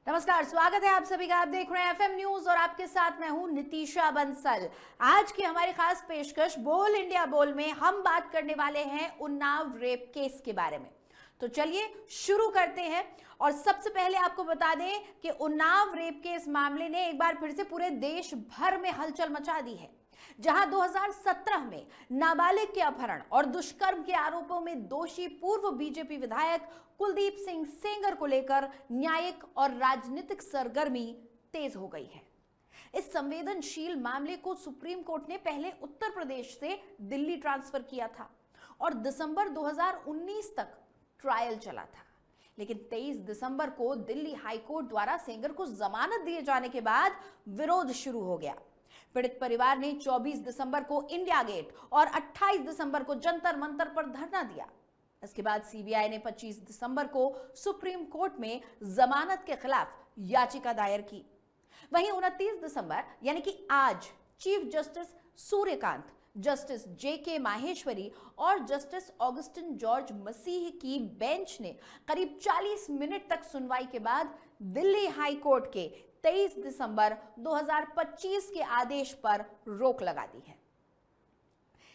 नमस्कार, स्वागत है आप सभी का। आप देख रहे हैं एफएम न्यूज और आपके साथ मैं हूं नितीशा बंसल। आज की हमारी खास पेशकश बोल इंडिया बोल में हम बात करने वाले हैं उन्नाव रेप केस के बारे में। तो चलिए शुरू करते हैं। और सबसे पहले आपको बता दें कि उन्नाव रेप के इस मामले ने एक बार फिर से पूरे देश भर में हलचल मचा दी है, जहां 2017 में नाबालिग के अपहरण और दुष्कर्म के आरोपों में दोषी पूर्व बीजेपी विधायक कुलदीप सिंह सेंगर को लेकर न्यायिक और राजनीतिक सरगर्मी तेज हो गई है। इस संवेदनशील मामले को सुप्रीम कोर्ट ने पहले उत्तर प्रदेश से दिल्ली ट्रांसफर किया था और दिसंबर 2019 तक ट्रायल चला था, लेकिन 23 दिसंबर को दिल्ली हाईकोर्ट द्वारा सेंगर को जमानत दिए जाने के बाद विरोध शुरू हो गया। पीड़ित परिवार ने 24 दिसंबर को इंडिया गेट और 28 दिसंबर को जंतर मंतर पर धरना दिया। इसके बाद सीबीआई ने 25 दिसंबर को सुप्रीम कोर्ट में जमानत के खिलाफ याचिका दायर की। वहीं 29 दिसंबर यानी कि आज चीफ जस्टिस सूर्यकांत, जस्टिस जेके माहेश्वरी और जस्टिस ऑगस्टिन जॉर्ज मसीह की बेंच ने करीब 40 मिनट तक सुनवाई के बाद दिल्ली हाई कोर्ट के 23 दिसंबर 2025 के आदेश पर रोक लगा दी है।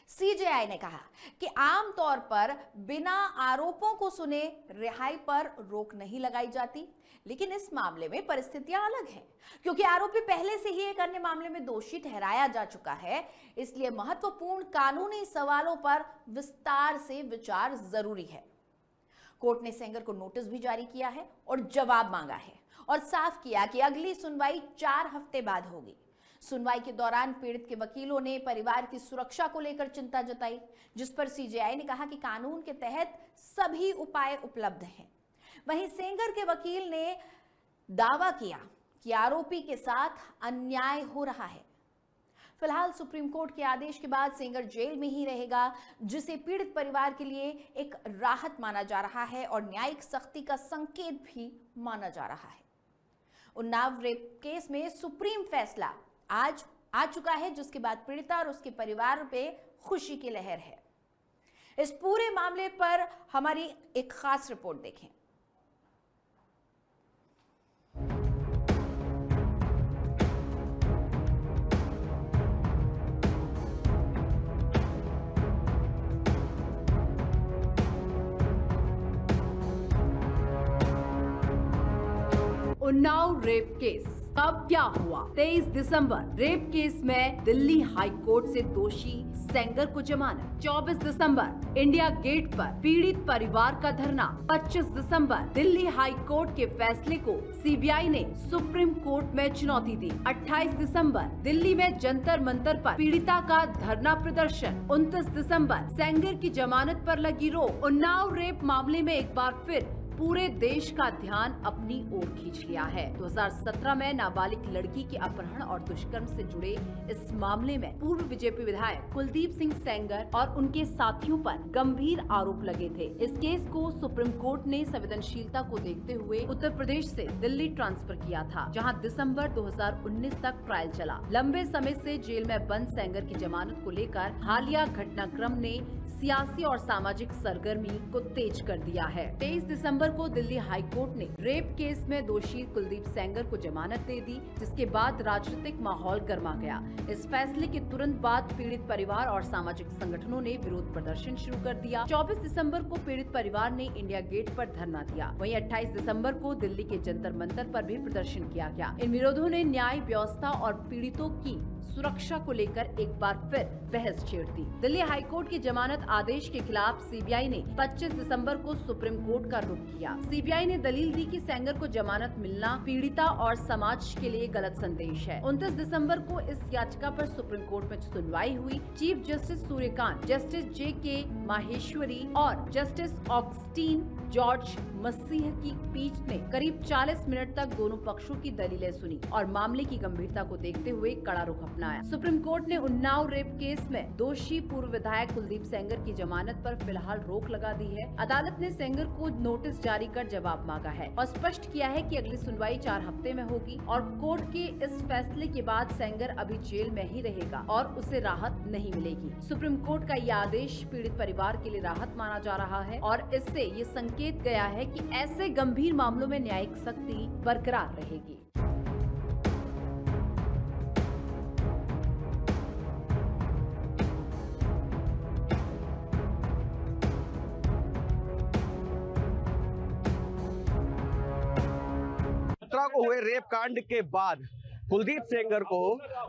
सीजेआई ने कहा कि आमतौर पर बिना आरोपों को सुने रिहाई पर रोक नहीं लगाई जाती, लेकिन इस मामले में परिस्थितियां अलग हैं, क्योंकि आरोपी पहले से ही एक अन्य मामले में दोषी ठहराया जा चुका है। इसलिए महत्वपूर्ण कानूनी सवालों पर विस्तार से विचार जरूरी है। कोर्ट ने सेंगर को नोटिस भी जारी किया है और जवाब मांगा है और साफ किया कि अगली सुनवाई 4 हफ्ते बाद होगी। सुनवाई के दौरान पीड़ित के वकीलों ने परिवार की सुरक्षा को लेकर चिंता जताई, जिस पर सीजेआई ने कहा कि कानून के तहत सभी उपाय उपलब्ध हैं। वहीं सेंगर के वकील ने दावा किया कि आरोपी के साथ अन्याय हो रहा है। फिलहाल सुप्रीम कोर्ट के आदेश के बाद सेंगर जेल में ही रहेगा, जिसे पीड़ित परिवार के लिए एक राहत माना जा रहा है और न्यायिक सख्ती का संकेत भी माना जा रहा है। उन्नाव रेप केस में सुप्रीम फैसला आज आ चुका है, जिसके बाद पीड़िता और उसके परिवार पे खुशी की लहर है। इस पूरे मामले पर हमारी एक खास रिपोर्ट देखें। उन्नाव रेप केस कब क्या हुआ? 23 दिसंबर रेप केस में दिल्ली हाई कोर्ट से दोषी सेंगर को जमानत। 24 दिसंबर इंडिया गेट पर पीड़ित परिवार का धरना। 25 दिसंबर दिल्ली हाई कोर्ट के फैसले को सीबीआई ने सुप्रीम कोर्ट में चुनौती दी। 28 दिसंबर दिल्ली में जंतर मंतर पर पीड़िता का धरना प्रदर्शन। 29 दिसंबर सेंगर की जमानत पर लगी रोक। उन्नाव रेप मामले में एक बार फिर पूरे देश का ध्यान अपनी ओर खींच लिया है। 2017 में नाबालिग लड़की के अपहरण और दुष्कर्म से जुड़े इस मामले में पूर्व बीजेपी विधायक कुलदीप सिंह सेंगर और उनके साथियों पर गंभीर आरोप लगे थे। इस केस को सुप्रीम कोर्ट ने संवेदनशीलता को देखते हुए उत्तर प्रदेश से दिल्ली ट्रांसफर किया था, जहां दिसंबर 2019 तक ट्रायल चला। लंबे समय से जेल में बंद सेंगर की जमानत को लेकर हालिया घटनाक्रम ने सियासी और सामाजिक सरगर्मी को तेज कर दिया है। 23 दिसंबर को दिल्ली हाई कोर्ट ने रेप केस में दोषी कुलदीप सेंगर को जमानत दे दी, जिसके बाद राजनीतिक माहौल गर्मा गया। इस फैसले के तुरंत बाद पीड़ित परिवार और सामाजिक संगठनों ने विरोध प्रदर्शन शुरू कर दिया। 24 दिसंबर को पीड़ित परिवार ने इंडिया गेट पर धरना दिया। वहीं 28 दिसंबर को दिल्ली के जंतर मंतर पर भी प्रदर्शन किया गया। इन विरोधों ने न्याय व्यवस्था और पीड़ितों की सुरक्षा को लेकर एक बार फिर बहस छेड़ दी। दिल्ली हाईकोर्ट की जमानत आदेश के खिलाफ सीबीआई ने 25 दिसंबर को सुप्रीम कोर्ट का रुख किया। सीबीआई ने दलील दी कि सेंगर को जमानत मिलना पीड़िता और समाज के लिए गलत संदेश है। 29 दिसंबर को इस याचिका पर सुप्रीम कोर्ट में सुनवाई हुई। चीफ जस्टिस सूर्यकांत, जस्टिस जेके माहेश्वरी और जस्टिस ऑगस्टीन जॉर्ज मसीह की पीठ ने करीब 40 मिनट तक दोनों पक्षों की दलीलें सुनी और मामले की गंभीरता को देखते हुए कड़ा रुख अपनाया। सुप्रीम कोर्ट ने उन्नाव रेप केस में दोषी पूर्व विधायक कुलदीप सेंगर की जमानत पर फिलहाल रोक लगा दी है। अदालत ने सेंगर को नोटिस जारी कर जवाब मांगा है और स्पष्ट किया है कि अगली सुनवाई 4 हफ्ते में होगी और कोर्ट के इस फैसले के बाद सेंगर अभी जेल में ही रहेगा और उसे राहत नहीं मिलेगी। सुप्रीम कोर्ट का यह आदेश पीड़ित परिवार के लिए राहत माना जा रहा है और इससे ये संकेत संकेत गया है कि ऐसे गंभीर मामलों में न्यायिक सख्ती बरकरार रहेगी। छात्रा को हुए रेप कांड के बाद कुलदीप सेंगर को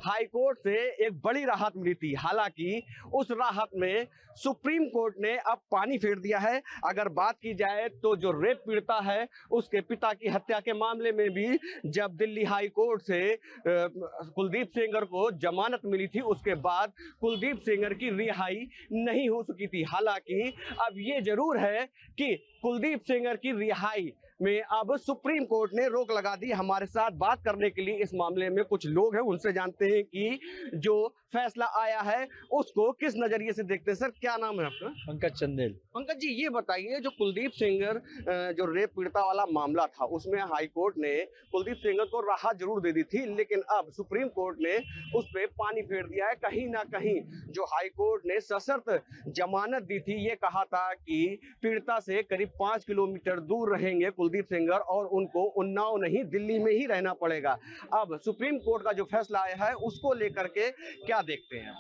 हाई कोर्ट से एक बड़ी राहत मिली थी। हालांकि उस राहत में सुप्रीम कोर्ट ने अब पानी फेर दिया है। अगर बात की जाए तो जो रेप पीड़िता है उसके पिता की हत्या के मामले में भी जब दिल्ली हाई कोर्ट से कुलदीप सेंगर को जमानत मिली थी, उसके बाद कुलदीप सेंगर की रिहाई नहीं हो सकी थी। हालांकि अब ये जरूर है कि कुलदीप सेंगर की रिहाई में अब सुप्रीम कोर्ट ने रोक लगा दी। हमारे साथ बात करने के लिए इस मामले में कुछ लोग हैं, उनसे जानते हैं कि जो फैसला आया है उसको किस नजरिए से देखते हैं। सर, क्या नाम है आपका? पंकज चंदेल। पंकज जी, ये बताइए, जो कुलदीप सेंगर जो रेप पीड़िता वाला मामला था उसमें हाई कोर्ट ने कुलदीप सेंगर को राहत जरूर दे दी थी, लेकिन अब सुप्रीम कोर्ट ने उस पर पानी फेर दिया है। कहीं ना कहीं जो हाई कोर्ट ने सशर्त जमानत दी थी, ये कहा था कि पीड़िता से करीब 5 किलोमीटर दूर रहेंगे कुलदीप सेंगर और उनको उन्नाव नहीं दिल्ली में ही रहना पड़ेगा। अब सुप्रीम कोर्ट का जो फैसला आया है उसको लेकर के क्या देखते हैं?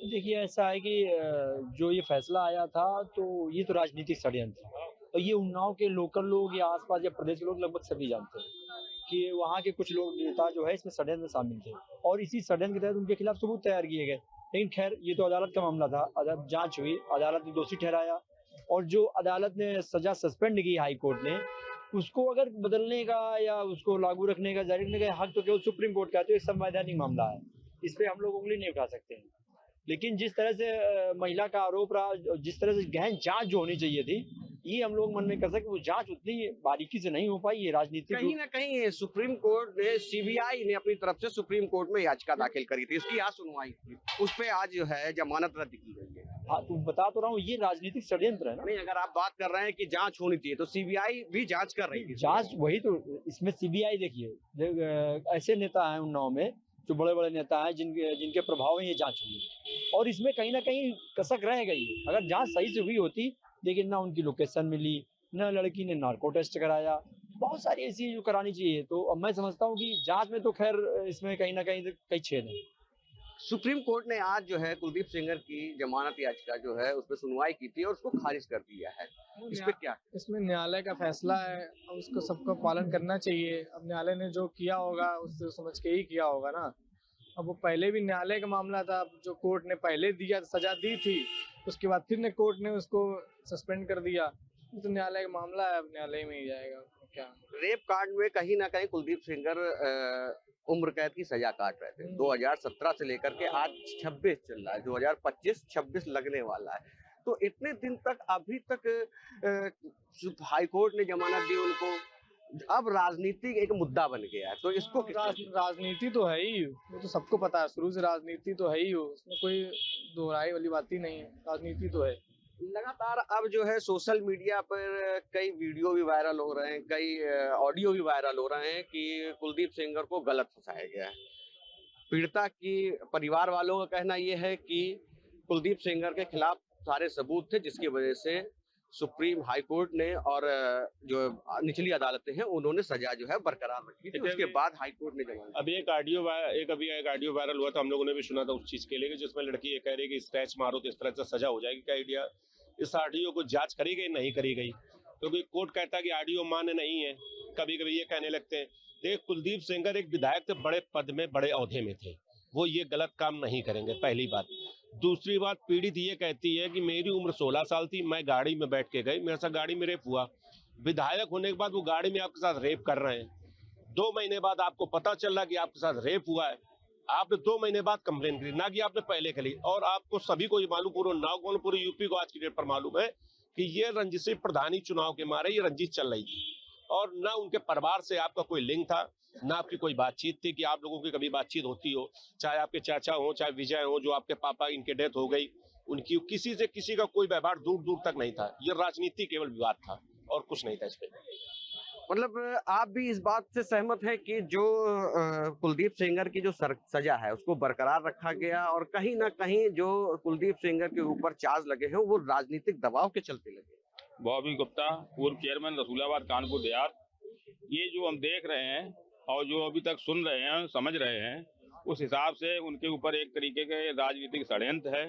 देखिए, ऐसा है कि जो ये फैसला आया था तो ये तो राजनीतिक षड्यंत्र है और ये उन्नाव के लोकल लोग या आसपास या प्रदेश के लोग लगभग सभी जानते हैं कि वहाँ के कुछ लोग नेता जो है इसमें षड्यंत्र में शामिल थे और इसी षड्यंत्र के तहत उनके खिलाफ सबूत तैयार किए गए। लेकिन खैर, ये तो अदालत का मामला था, अदालत जांच हुई, अदालत ने दोषी ठहराया और जो अदालत ने सजा सस्पेंड की हाई कोर्ट ने, उसको अगर बदलने का या उसको लागू रखने का, जारी रखने का हक तो केवल सुप्रीम कोर्ट का है। तो एक संवैधानिक मामला है, इस पे हम लोग उंगली नहीं उठा सकते हैं। लेकिन जिस तरह से महिला का आरोप रहा, जिस तरह से गहन जांच जो होनी चाहिए थी, ये हम लोग मन में कर सकते, वो जांच उतनी बारीकी से नहीं हो पाई। ये राजनीतिक कहीं ना कहीं सुप्रीम कोर्ट ने, सीबीआई ने अपनी तरफ से सुप्रीम कोर्ट में याचिका दाखिल करी थी, इसकी आज सुनवाई थी, उस पे आज जो है जमानत रद्द की गई है। हाँ, तो बता तो रहा हूँ, ये राजनीतिक षड्यंत्र है ना। नहीं, अगर आप बात कर रहे हैं कि जांच होनी चाहिए तो सीबीआई भी जांच कर रही थी। जांच वही तो, इसमें सीबीआई देखिए, ऐसे नेता हैं उन्नाव में जो बड़े बड़े नेता हैं जिनके प्रभाव में ये जांच हुई और इसमें कहीं ना कहीं कसक रह गई। अगर जांच सही से हुई होती, लेकिन ना उनकी लोकेशन मिली, ना लड़की ने नार्को टेस्ट कराया, बहुत सारी ऐसी जो करानी चाहिए। तो अब मैं समझता हूँ कि जांच में तो खैर इसमें कहीं ना कहीं छेद है। सुप्रीम कोर्ट ने आज जो है कुलदीप सेंगर की जमानत याचिका जो है उस पर सुनवाई की थी और उसको खारिज कर दिया है। इस पे क्या? इसमें न्यायालय का फैसला है, उसको सबको पालन करना चाहिए। अब न्यायालय ने जो किया होगा उससे समझ के ही किया होगा ना। अब वो पहले भी न्यायालय का मामला था, जो कोर्ट ने पहले दिया, सजा दी थी, उसके बाद फिर ने कोर्ट ने उसको सस्पेंड कर दिया। तो न्यायालय का मामला है, अब न्यायालय में ही जाएगा। क्या रेप कांड में कहीं ना कहीं कुलदीप सेंगर उम्र कैद की सजा काट रहे थे। 2017 से लेकर के आज 26 चल रहा है, 2025-26 लगने वाला है। तो इतने दिन तक अभी तक हाई कोर्ट ने जमानत दी उनको, अब राजनीति एक मुद्दा बन गया है। तो इसको राजनीति तो है ही, वो तो सबको पता है, शुरू से राजनीति तो है ही, उसमें कोई दोहराई वाली बात ही नहीं है, राजनीति तो है। लगातार अब जो है सोशल मीडिया पर कई वीडियो भी वायरल हो रहे हैं, कई ऑडियो भी वायरल हो रहे हैं कि कुलदीप सेंगर को गलत फंसाया गया है। पीड़िता की परिवार वालों का कहना यह है कि कुलदीप सेंगर के खिलाफ सारे सबूत थे, जिसकी वजह से सुप्रीम हाई कोर्ट ने और जो निचली अदालतें हैं उन्होंने सजा जो है बरकरार रखी थी। उसके बाद हाई कोर्ट ने जमानत। अभी एक ऑडियो वायरल हुआ था, हम लोगों ने भी सुना था उस चीज के लिए, जिसमें लड़की ये कह रही कि स्क्रैच मारो तो इस तरह से सजा हो जाएगी। क्या आइडिया इस ऑडियो को जांच करी गई? नहीं करी गई, क्योंकि कोर्ट कहता है कि ऑडियो मान्य नहीं है। कभी कभी ये कहने लगते हैं। देख, कुलदीप सेंगर एक विधायक थे, बड़े पद में, बड़े ओहदे में थे, वो ये गलत काम नहीं करेंगे, पहली बात। दूसरी बात, पीड़ित ये कहती है कि मेरी उम्र 16 साल थी, मैं गाड़ी में बैठ के गई, मेरे साथ गाड़ी में रेप हुआ। विधायक होने के बाद वो गाड़ी में आपके साथ रेप कर रहे हैं। 2 महीने बाद आपको पता चल रहा कि आपके साथ रेप हुआ है, आपने 2 महीने बाद कंप्लेन करी, ना कि आपने पहले करी। और आपको सभी को ये मालूम, पूरे यूपी को आज की डेट पर मालूम है कि ये रंजित सिंह प्रधानी चुनाव के मारे ये रंजित चल रही थी और ना उनके परिवार से आपका कोई लिंक था, ना आपकी कोई बातचीत थी कि आप लोगों की कभी बातचीत होती हो। चाहे आपके चाचा हो, चाहे विजय हो, जो आपके पापा, इनके डेथ हो गई, उनकी किसी से किसी का कोई व्यवहार दूर दूर तक नहीं था। ये राजनीति केवल विवाद था और कुछ नहीं था इस पे। मतलब आप भी इस बात से सहमत हैं कि जो कुलदीप सेंगर की जो सजा है उसको बरकरार रखा गया और कहीं ना कहीं जो कुलदीप सेंगर के ऊपर चार्ज लगे हैं वो राजनीतिक दबाव के चलते लगे? बॉबी गुप्ता, पूर्व चेयरमैन रसूलाबाद कानपुर देहात। ये जो हम देख रहे हैं और जो अभी तक सुन रहे हैं, समझ रहे हैं, उस हिसाब से उनके ऊपर एक तरीके के राजनीतिक षड्यंत्र है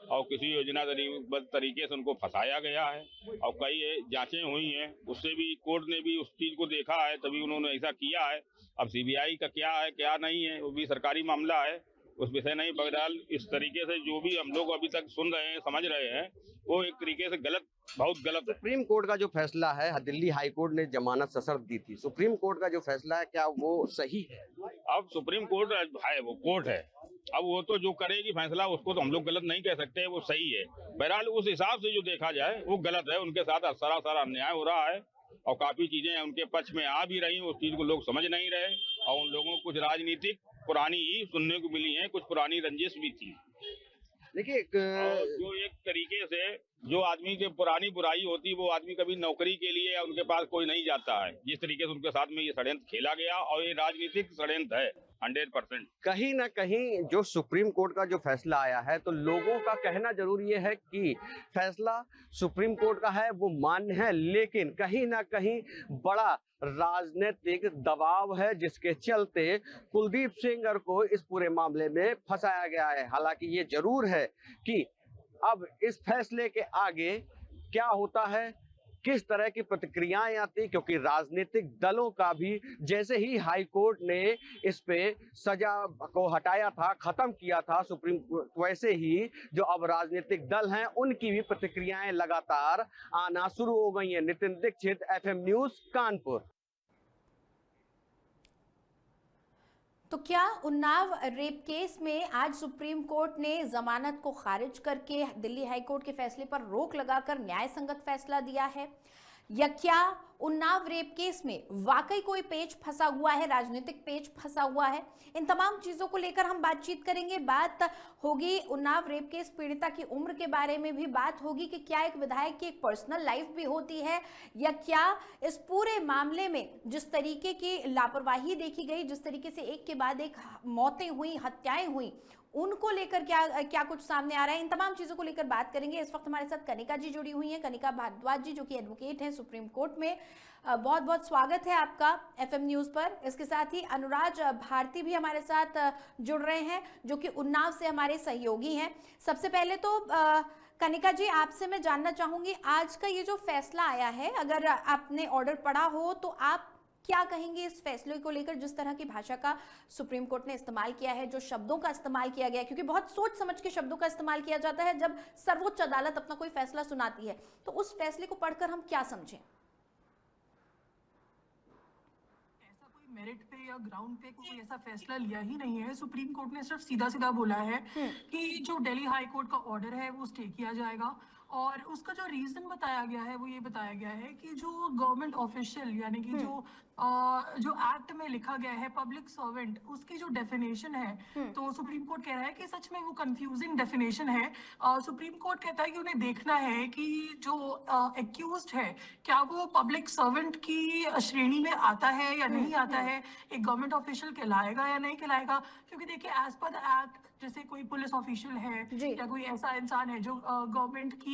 और किसी योजनाबद्ध तरीके से उनको फंसाया गया है और कई जांचें हुई हैं। उससे भी कोर्ट ने भी उस चीज को देखा है, तभी उन्होंने ऐसा किया है। अब सीबीआई का क्या है क्या नहीं है वो भी सरकारी मामला है, उस विषय नहीं। बहरहाल इस तरीके से जो भी हम लोग अभी तक सुन रहे हैं, समझ रहे हैं, वो एक तरीके से गलत, बहुत गलत है। सुप्रीम कोर्ट का जो फैसला है, दिल्ली हाई कोर्ट ने जमानत सशर्त दी थी। सुप्रीम कोर्ट का जो फैसला है क्या वो सही है? अब सुप्रीम कोर्ट है, वो कोर्ट है, अब वो तो जो करेगी फैसला, उसको तो हम लोग गलत नहीं कह सकते, वो सही है। बहरहाल उस हिसाब से जो देखा जाए वो गलत है, उनके साथ सरासर अन्याय हो रहा है और काफी चीजें उनके पक्ष में आ भी रही, उस चीज को लोग समझ नहीं रहे और उन लोगों को कुछ राजनीतिक पुरानी ही सुनने को मिली है, कुछ पुरानी रंजिश भी थी। देखिए जो एक तरीके से जो आदमी की पुरानी बुराई होती है, वो आदमी कभी नौकरी के लिए या उनके पास कोई नहीं जाता है। जिस तरीके से उनके साथ में ये षड्यंत्र खेला गया और ये राजनीतिक षड्यंत्र है 100%। कहीं ना कहीं जो सुप्रीम कोर्ट का जो फैसला आया है, तो लोगों का कहना जरूर ये है कि फैसला सुप्रीम कोर्ट का है वो मान्य है, लेकिन कहीं ना कहीं बड़ा राजनीतिक दबाव है जिसके चलते कुलदीप सेंगर को इस पूरे मामले में फंसाया गया है। हालांकि ये जरूर है कि अब इस फैसले के आगे क्या होता है, किस तरह की प्रतिक्रियाएं आती, क्योंकि राजनीतिक दलों का भी जैसे ही हाई कोर्ट ने इस पे सजा को हटाया था, खत्म किया था सुप्रीम कोर्ट, वैसे ही जो अब राजनीतिक दल हैं उनकी भी प्रतिक्रियाएं लगातार आना शुरू हो गई हैं। Nitin Dikshit, FM news, Kanpur. तो क्या उन्नाव रेप केस में आज सुप्रीम कोर्ट ने जमानत को खारिज करके दिल्ली हाई कोर्ट के फैसले पर रोक लगाकर न्याय संगत फैसला दिया है, या क्या उन्नाव रेप केस में वाकई कोई पेच फंसा हुआ है, राजनीतिक पेच फंसा हुआ है? इन तमाम चीजों को लेकर हम बातचीत करेंगे। बात होगी उन्नाव रेप केस पीड़िता की उम्र के बारे में भी बात होगी कि क्या एक विधायक की एक पर्सनल लाइफ भी होती है, या क्या इस पूरे मामले में जिस तरीके की लापरवाही देखी गई, जिस तरीके से एक के बाद एक मौतें हुई, हत्याएं हुई, उनको लेकर क्या कुछ सामने आ रहा है, इन तमाम चीजों को लेकर बात करेंगे। इस वक्त हमारे साथ कनिका जी जुड़ी हुई हैं, कनिका भारद्वाज जी, जो कि एडवोकेट हैं सुप्रीम कोर्ट में। बहुत बहुत स्वागत है आपका FM न्यूज पर। इसके साथ ही अनुराज भारती भी हमारे साथ जुड़ रहे हैं, जो कि उन्नाव से हमारे सहयोगी हैं। सबसे पहले तो कनिका जी, आपसे मैं जानना चाहूंगी, आज का ये जो फैसला आया है, अगर आपने ऑर्डर पढ़ा हो तो आप क्या कहेंगे इस फैसले को लेकर, जिस तरह की भाषा का सुप्रीम कोर्ट ने इस्तेमाल किया है, जो शब्दों का इस्तेमाल किया गया है, क्योंकि बहुत सोच समझ के शब्दों का इस्तेमाल किया जाता है जब सर्वोच्च अदालत अपना कोई फैसला सुनाती है, तो उस फैसले को पढ़कर हम क्या समझें? ऐसा कोई मेरिट पे या ग्राउंड पे कोई ऐसा फैसला लिया ही नहीं है। सुप्रीम कोर्ट ने सिर्फ सीधा सीधा बोला है कि जो दिल्ली हाई कोर्ट का ऑर्डर है वो स्टे किया जाएगा, और उसका जो रीजन बताया गया है वो ये बताया गया है कि जो गवर्नमेंट ऑफिशियल यानी कि जो एक्ट में लिखा गया है पब्लिक सर्वेंट, उसकी जो डेफिनेशन है, तो सुप्रीम कोर्ट कह रहा है कि सच में वो कंफ्यूजिंग डेफिनेशन है। सुप्रीम कोर्ट कहता है कि उन्हें देखना है कि जो एक्यूज्ड है क्या वो पब्लिक सर्वेंट की श्रेणी में आता है या नहीं आता है, एक गवर्नमेंट ऑफिशियल कहलाएगा या नहीं कहलाएगा। क्योंकि देखिए, एज पर द एक्ट, जैसे कोई पुलिस ऑफिशियल है या कोई ऐसा इंसान है जो गवर्नमेंट की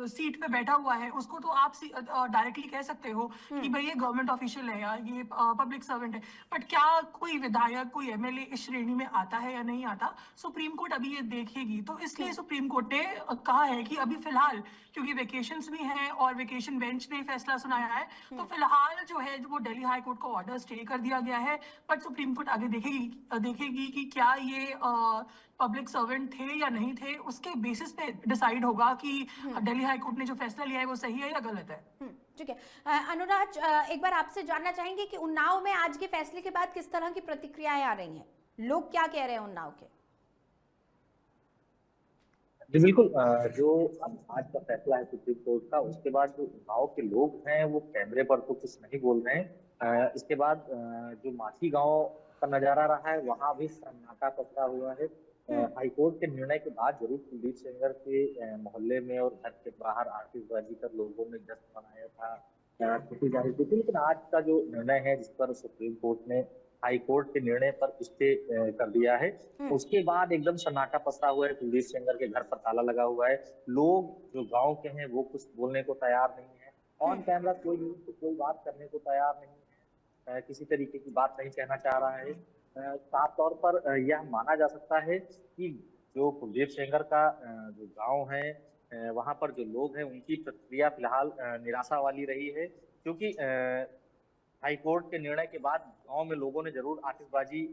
सीट पे बैठा हुआ है, उसको तो आप डायरेक्टली कह सकते हो कि भाई ये गवर्नमेंट ऑफिशियल है या ये पब्लिक सर्वेंट है। बट क्या कोई विधायक, कोई MLA इस श्रेणी में आता है या नहीं आता, सुप्रीम कोर्ट अभी ये देखेगी। तो इसलिए सुप्रीम कोर्ट ने कहा है कि अभी फिलहाल, क्योंकि वेकेशंस भी हैं और वेकेशन बेंच ने फैसला सुनाया है, तो फिलहाल जो है वो दिल्ली हाई कोर्ट का ऑर्डर स्टे कर दिया गया है। बट सुप्रीम कोर्ट आगे देखेगी कि क्या ये पब्लिक सर्वेंट थे या नहीं थे, उसके बेसिस पे डिसाइड होगा कि दिल्ली हाई कोर्ट ने जो फैसला लिया है वो सही है या गलत है। ठीक है, अनुराज, एक बार आपसे जानना चाहेंगे कि उन्नाव में आज के फैसले के बाद किस तरह की प्रतिक्रियाएं आ रही हैं, लोग क्या कह रहे हैं उन्नाव के? जी बिल्कुल, जो आज का फैसला है सुप्रीम कोर्ट का, उसके बाद जो उन्नाव के लोग हैं वो कैमरे पर तो कुछ नहीं बोल रहे हैं। इसके बाद जो माछी गांव का नजारा रहा है वहां भी सन्नाटा पसरा हुआ है। हाईकोर्ट के निर्णय के बाद जरूर कुलदीप सेंगर के मोहल्ले में और घर के बाहर आतिशबाजी कर लोगों ने जश्न मनाया था, खुशी जाहिर की थी। लेकिन आज का जो निर्णय है जिस पर सुप्रीम कोर्ट ने हाई कोर्ट के निर्णय पर स्टे कर दिया है। उसके बाद एकदम सन्नाटा पसरा हुआ है, कुलदीप सेंगर के घर पर ताला लगा हुआ है। लोग जो गांव के हैं वो कुछ बोलने को तैयार नहीं है, ऑन कैमरा कोई बात करने को तैयार नहीं है, किसी तरीके की बात नहीं कहना चाह रहा है। साफ तौर पर यह माना जा सकता है कि जो कुलदीप सेंगर का जो गांव है वहां पर जो लोग हैं उनकी प्रतिक्रिया फिलहाल निराशा वाली रही है, क्योंकि हाई कोर्ट के निर्णय के बाद गांव में लोगों ने जरूर आतिशबाजी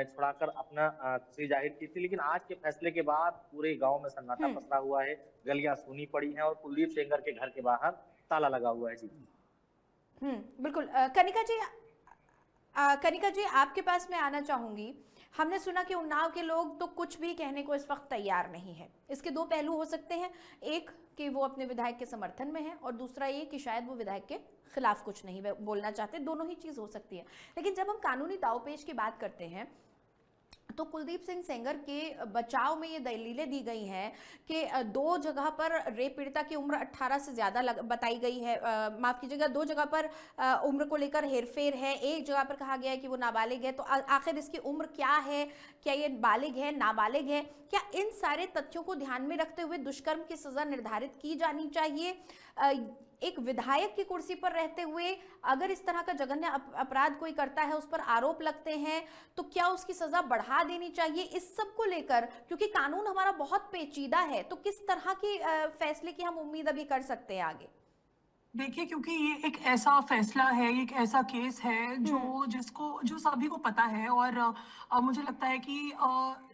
छुड़ाकर अपना खुशी जाहिर की थी, लेकिन आज के फैसले के बाद पूरे गांव में सन्नाटा पसरा हुआ है, गलियां सूनी पड़ी हैं और कुलदीप सेंगर के घर के बाहर ताला लगा हुआ है। जी बिल्कुल। कनिका जी आपके पास मैं आना चाहूंगी। हमने सुना कि उन्नाव के लोग तो कुछ भी कहने को इस वक्त तैयार नहीं है। इसके दो पहलू हो सकते हैं, एक कि वो अपने विधायक के समर्थन में है और दूसरा ये कि शायद वो विधायक के खिलाफ कुछ नहीं बोलना चाहते। दोनों ही चीज हो सकती है। लेकिन जब हम कानूनी दावपेच की बात करते हैं तो कुलदीप सिंह सेंगर के बचाव में ये दलीलें दी गई हैं कि दो जगह पर रेप पीड़िता की उम्र 18 से ज़्यादा बताई गई है। माफ़ कीजिएगा, दो जगह पर उम्र को लेकर हेरफेर है। एक जगह पर कहा गया है कि वो नाबालिग है। तो आखिर इसकी उम्र क्या है? क्या ये बालिग है, नाबालिग है? क्या इन सारे तथ्यों को ध्यान में रखते हुए दुष्कर्म की सज़ा निर्धारित की जानी चाहिए? एक विधायक की कुर्सी पर रहते हुए अगर इस तरह का जघन्य अपराध कोई करता है, उस पर आरोप लगते हैं, तो क्या उसकी सजा बढ़ा देनी चाहिए? इस सब को लेकर, क्योंकि कानून हमारा बहुत पेचीदा है, तो किस तरह की फैसले की हम उम्मीद अभी कर सकते हैं आगे? देखिए, क्योंकि ये एक ऐसा फैसला है, एक ऐसा केस है जो सभी को पता है और मुझे लगता है कि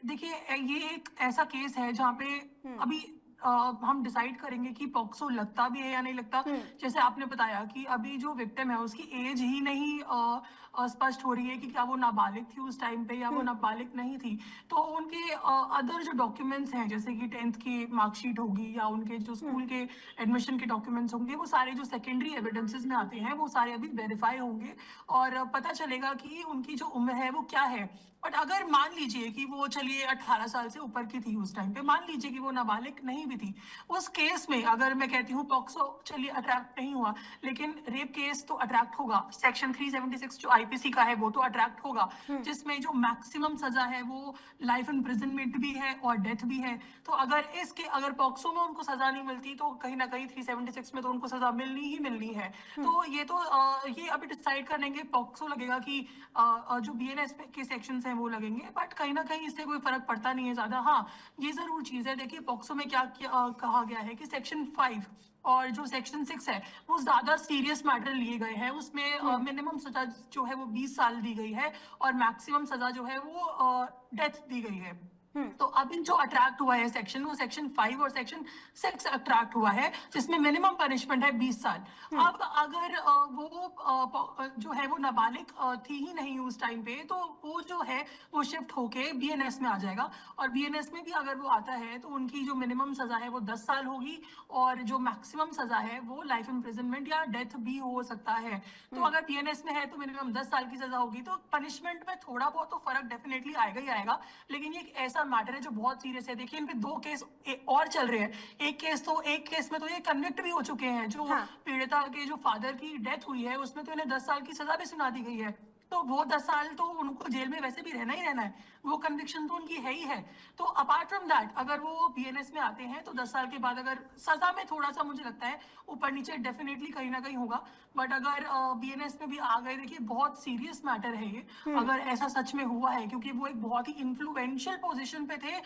देखिए ये एक ऐसा केस है जहाँ पे अभी हम डिसाइड करेंगे कि पॉक्सो लगता भी है या नहीं लगता। जैसे आपने बताया कि अभी जो विक्टिम है उसकी एज ही नहीं स्पष्ट हो रही है कि क्या वो नाबालिग थी उस टाइम पे या वो नाबालिग नहीं थी। तो उनके अदर जो डॉक्यूमेंट्स हैं, जैसे कि 10th की मार्कशीट होगी या उनके जो स्कूल के एडमिशन के डॉक्यूमेंट्स होंगे, वो सारे जो सेकेंडरी एविडेंसेस में आते हैं वो सारे अभी वेरीफाई होंगे और पता चलेगा कि उनकी जो उम्र है वो क्या है। बट अगर मान लीजिए कि वो चलिए 18 साल से ऊपर की थी उस टाइम पे, मान लीजिए कि वो नाबालिग नहीं भी थी, उस केस में अगर मैं कहती हूँ पॉक्सो चलिए अट्रैक्ट नहीं हुआ, लेकिन रेप केस तो अट्रैक्ट होगा। सेक्शन 376 जो आईपीसी का है वो तो अट्रैक्ट होगा, जिसमें जो मैक्सिमम सजा है वो लाइफ इम्प्रिजनमेंट भी है और डेथ भी है। तो अगर पॉक्सो में उनको सजा नहीं मिलती तो कहीं ना कहीं 376 में तो उनको सजा मिलनी ही मिलनी है। तो ये अभी डिसाइड करेंगे, पॉक्सो लगेगा कि जो बीएनएस के सेक्शन है वो लगेंगे, बट कहीं ना कहीं इससे कोई फर्क पड़ता नहीं है ज्यादा। हाँ, ये जरूर चीज है, देखिए पॉक्सो में क्या कहा गया है कि सेक्शन 5 और जो सेक्शन 6 है वो ज्यादा सीरियस मैटर लिए गए हैं। उसमें मिनिमम सजा जो है वो 20 साल दी गई है और मैक्सिमम सजा जो है वो डेथ दी गई है। तो अभी जो अट्रैक्ट हुआ है सेक्शन, वो सेक्शन 5 और सेक्शन 6 अट्रैक्ट हुआ है, जिसमें मिनिमम पनिशमेंट है 20 साल। अब अगर वो जो है वो नाबालिग थी ही नहीं उस टाइम पे, तो वो जो है वो शिफ्ट होके बीएनएस में आ जाएगा और बीएनएस में भी अगर वो आता है तो उनकी जो मिनिमम सजा है वो 10 साल होगी और जो मैक्सिमम सजा है वो लाइफ इम्प्रिजनमेंट या डेथ भी हो सकता है। तो अगर बीएनएस में है तो मिनिमम 10 साल की सजा होगी, तो पनिशमेंट में थोड़ा बहुत तो फर्क डेफिनेटली आएगा ही आएगा। लेकिन ये एक ऐसा मैटर है जो बहुत सीरियस है। देखिए, इन पे 2 केस और चल रहे हैं। एक केस में तो ये कन्विक्ट भी हो चुके हैं। जो पीड़िता के जो फादर की डेथ हुई है उसमें तो इन्हें 10 साल की सजा भी सुना दी गई है। तो वो 10 साल तो उनको जेल में वैसे भी रहना ही रहना है, वो कन्विक्शन तो उनकी है ही है। तो अपार्ट फ्रॉम दैट अगर वो बीएनएस में आते हैं तो 10 साल के बाद अगर सजा में थोड़ा सा मुझे लगता है ऊपर नीचे डेफिनेटली कहीं ना कहीं होगा, बट अगर बीएनएस में भी आ गए, देखिए बहुत सीरियस मैटर है ये अगर ऐसा सच में हुआ है, क्योंकि वो एक बहुत ही इन्फ्लुएंशियल पोजीशन पे थे।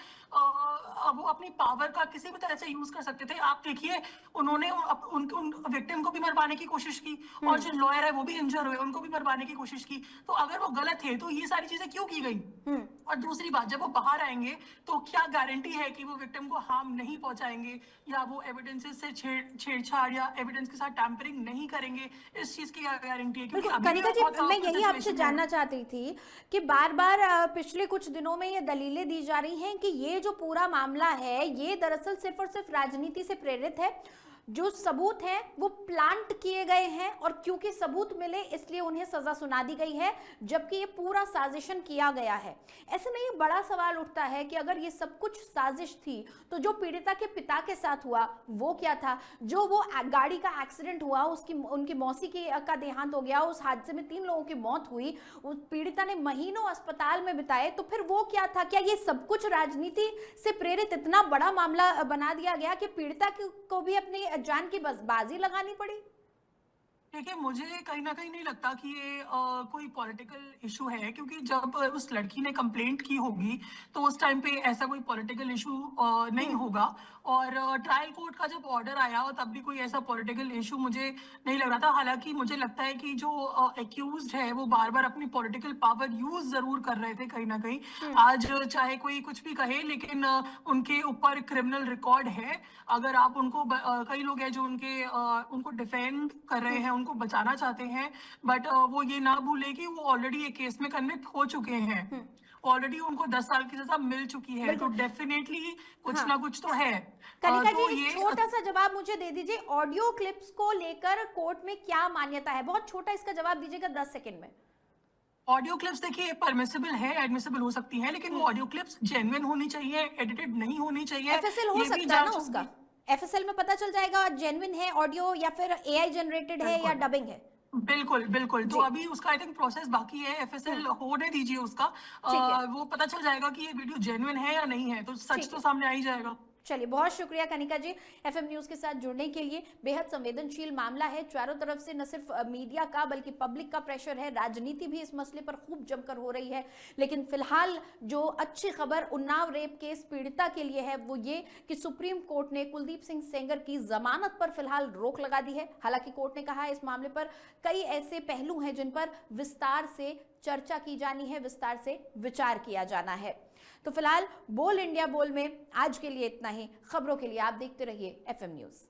वो अपनी पावर का किसी भी तरह से यूज कर सकते थे। आप देखिए, उन्होंने उन विक्टिम को भी मरवाने की कोशिश की और जो लॉयर है वो भी इंजर हुए, उनको भी मरवाने की कोशिश की। तो अगर वो गलत है तो ये सारी चीजें क्यों की गई? और दूसरी बात, जब वो बाहर आएंगे तो क्या गारंटी है कि वो विक्टिम को हार्म नहीं पहुंचाएंगे या वो एविडेंसेस से छेड़छाड़ या एविडेंस के साथ टैंपरिंग नहीं करेंगे? इस चीज की क्या गारंटी है? क्योंकि कनिका जी, मैं यही आपसे जानना चाहती थी कि बार बार पिछले कुछ दिनों में ये दलीलें दी जा रही हैं कि ये जो पूरा मामला है ये दरअसल सिर्फ और सिर्फ राजनीति से प्रेरित है। जो सबूत हैं वो प्लांट किए गए हैं और क्योंकि सबूत मिले इसलिए उन्हें सजा सुना दी गई है, जबकि ये पूरा साजिशन किया गया है। ऐसे में ये बड़ा सवाल उठता है कि अगर ये सब कुछ साजिश थी तो जो पीड़िता के पिता के साथ हुआ वो क्या था? जो वो गाड़ी का एक्सीडेंट हुआ, उनकी मौसी का देहांत हो गया, उस हादसे में 3 लोगों की मौत हुई, उस पीड़िता ने महीनों अस्पताल में बिताए, तो फिर वो क्या था? क्या ये सब कुछ राजनीति से प्रेरित इतना बड़ा मामला बना दिया गया कि पीड़िता को भी अपनी जान की बाजी लगानी पड़ी? देखिए, मुझे कहीं ना कहीं नहीं लगता कि ये कोई पॉलिटिकल इशू है, क्योंकि जब उस लड़की ने कंप्लेंट की होगी तो उस टाइम पे ऐसा कोई पॉलिटिकल इशू नहीं होगा। और ट्रायल कोर्ट का जब ऑर्डर आया और तब भी कोई ऐसा पॉलिटिकल इशू मुझे नहीं लग रहा था। हालांकि मुझे लगता है कि जो एक्यूज्ड है वो बार बार अपनी पॉलिटिकल पावर यूज जरूर कर रहे थे कहीं ना कहीं। आज चाहे कोई कुछ भी कहे, लेकिन उनके ऊपर क्रिमिनल रिकॉर्ड है। अगर आप उनको कई लोग हैं जो उनको डिफेंड कर रहे हैं, उनको बचाना चाहते हैं, बट वो ये ना भूले कि वो ऑलरेडी एक केस में कन्विक्ट हो चुके हैं। ऑलरेडी उनको 10 साल की सजा मिल चुकी है, तो डेफिनेटली कुछ ना कुछ तो है। कनिका तो जी, छोटा सा जवाब मुझे दे दीजिए, ऑडियो क्लिप्स को लेकर कोर्ट में क्या मान्यता है? बहुत छोटा इसका जवाब दीजिएगा 10 सेकंड में। ऑडियो क्लिप्स देखिए परमिसिबल है, एडमिसिबल हो सकती है, लेकिन वो ऑडियो क्लिप्स जेन्युइन होनी चाहिए, एडिटेड नहीं होनी चाहिए। एफएसएल हो सकता है ना उसका? एफएसएल में पता चल जाएगा जेन्युइन है ऑडियो या फिर एआई जनरेटेड है या डबिंग है? बिल्कुल बिल्कुल। तो अभी उसका आई थिंक प्रोसेस बाकी है, एफएसएल होने दीजिए उसका। वो पता चल जाएगा कि ये वीडियो जेन्युइन है या नहीं है, तो सच तो सामने आ ही जाएगा। चलिए, बहुत शुक्रिया कनिका जी एफएम न्यूज के साथ जुड़ने के लिए। बेहद संवेदनशील मामला है, चारों तरफ से न सिर्फ मीडिया का बल्कि पब्लिक का प्रेशर है, राजनीति भी इस मसले पर खूब जमकर हो रही है। लेकिन फिलहाल जो अच्छी खबर उन्नाव रेप केस पीड़िता के लिए है वो ये कि सुप्रीम कोर्ट ने कुलदीप सिंह सेंगर की जमानत पर फिलहाल रोक लगा दी है। हालांकि कोर्ट ने कहा है इस मामले पर कई ऐसे पहलू हैं जिन पर विस्तार से चर्चा की जानी है, विस्तार से विचार किया जाना है। तो फिलहाल बोल इंडिया बोल में आज के लिए इतना ही। खबरों के लिए आप देखते रहिए एफएम न्यूज।